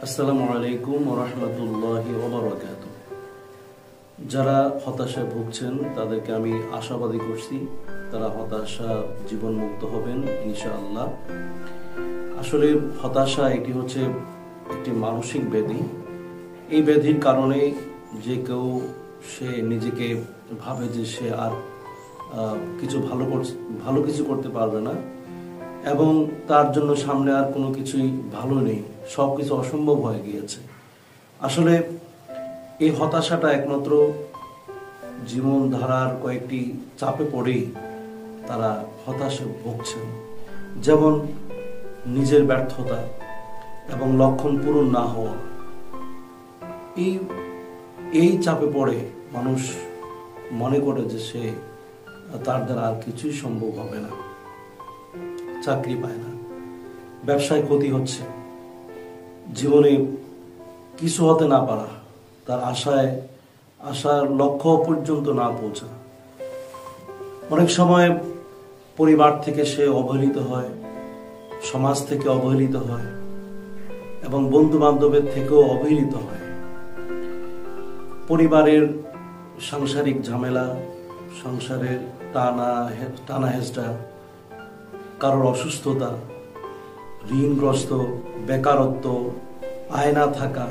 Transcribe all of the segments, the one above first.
আসসালামু আলাইকুম ওয়া রাহমাতুল্লাহি ওয়া বারাকাতুহু। যারা হতাশায় ভুগছেন তাদেরকে আমি আশাবাদী করছি, তারা হতাশা জীবন মুক্ত হবেন ইনশাআল্লাহ। আসলে হতাশা এটি হচ্ছে একটি মানসিক ব্যাধি। এই ব্যাধির কারণে যে কেউ সে নিজেকে ভাবে যে সে আর ভালো কিছু করতে পারবে না এবং তার জন্য সামনে আর কোনো কিছুই ভালো নেই, সবকিছু অসম্ভব হয়ে গিয়েছে। আসলে এই হতাশাটা একমাত্র জীবনধারার কয়েকটি চাপে পড়েই তারা হতাশে ভুগছেন। যেমন নিজের ব্যর্থতা এবং লক্ষণ পূরণ না হওয়া, এই চাপে পড়ে মানুষ মনে করে যে সে তার দ্বারা আর কিছুই সম্ভব হবে না, চাকরি পায় না, ব্যবসায় ক্ষতি হচ্ছে, জীবনে কিছু হতে না পারা, তার আশার লক্ষ্য পর্যন্ত না পৌঁছা। অনেক সময় পরিবার থেকে সে অবহেলিত হয়, সমাজ থেকে অবহেলিত হয় এবং বন্ধু বান্ধবের থেকেও অবহেলিত হয়। পরিবারের সাংসারিক ঝামেলা, সংসারের টানা হেঁচড়া, কারোর অসুস্থতা, ঋণগ্রস্ত, বেকারত্ব, আয় না থাকা,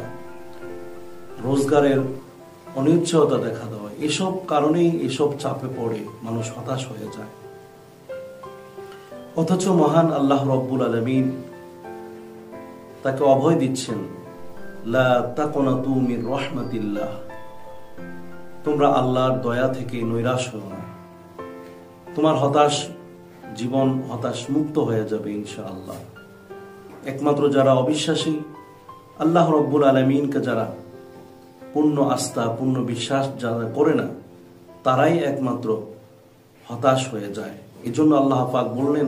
রোজগারের অনিশ্চয়তা দেখা দেওয়া, এসব কারণেই এসব চাপে পড়ে মানুষ হতাশ হয়ে যায়। অথচ মহান আল্লাহ রব্বুল আলামিন তাকে অভয় দিচ্ছেন, লা তাকনাতু মির রাহমাতিল্লাহ, তোমরা আল্লাহর দয়া থেকে নৈরাশ হও না, তোমার জীবন হতাশ মুক্ত হয়ে যাবে ইনশাআল্লাহ। একমাত্র যারা অবিশ্বাসী, আল্লাহ রব্বুল আলামিনকে যারা পূর্ণ আস্থা পূর্ণ বিশ্বাস যারা করে না, তারাই একমাত্র হতাশ হয়ে যায়। এজন্য আল্লাহ পাক বললেন,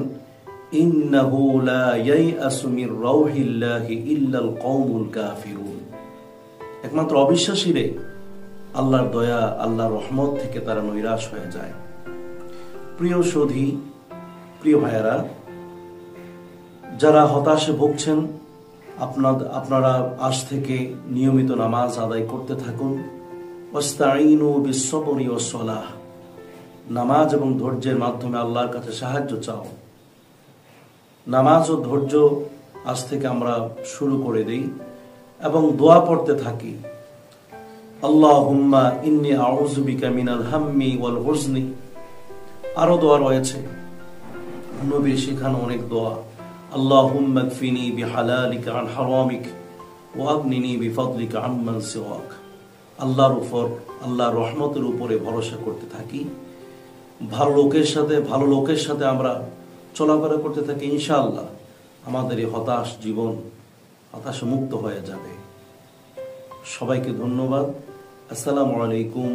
ইন্নাহু লা ইয়াইআসু মির রাউহিল্লাহি ইল্লাল কওমুল কাফিরুন, একমাত্র অবিশ্বাসীরে আল্লাহর দয়া আল্লাহর রহমত থেকে তারা নৈরাশ হয়ে যায়। প্রিয় সধী, প্রিয় ভাইয়েরা, যারা হতাশে ভুগছেন, আপনারা আজ থেকে নিয়মিত নামাজ আদায় করতে থাকুন। ওয়াস্তাঈনু বিস-সাবরি ওয়াস-সালাহ, নামাজ এবং ধৈর্যের মাধ্যমে আল্লাহর কাছে সাহায্য চাও। নামাজ ও ধৈর্য আজ থেকে আমরা শুরু করে দেই এবং দোয়া পড়তে থাকি। আল্লাহুম্মা ইন্নী আউযু বিকা মিনাল হাম্মি ওয়াল হুজনি, আরো দোয়া রয়েছে, নবীর শেখানো অনেক দোয়া। আল্লাহুম্মা কফিনি বিহালালিকা আন হারামিক ওয়া আগনিনি বিফাদলিকা আম্মান সিওয়াক। আল্লাহর রহমতের উপরে ভরসা করতে থাকি, ভালো লোকের সাথে আমরা চলাফেরা করতে থাকি। ইনশাআল্লাহ আমাদের এই হতাশ মুক্ত হয়ে যাবে। সবাইকে ধন্যবাদ। আসসালামু আলাইকুম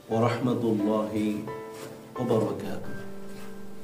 ওয়া রাহমাতুল্লাহি ওয়া বারাকাতুহু।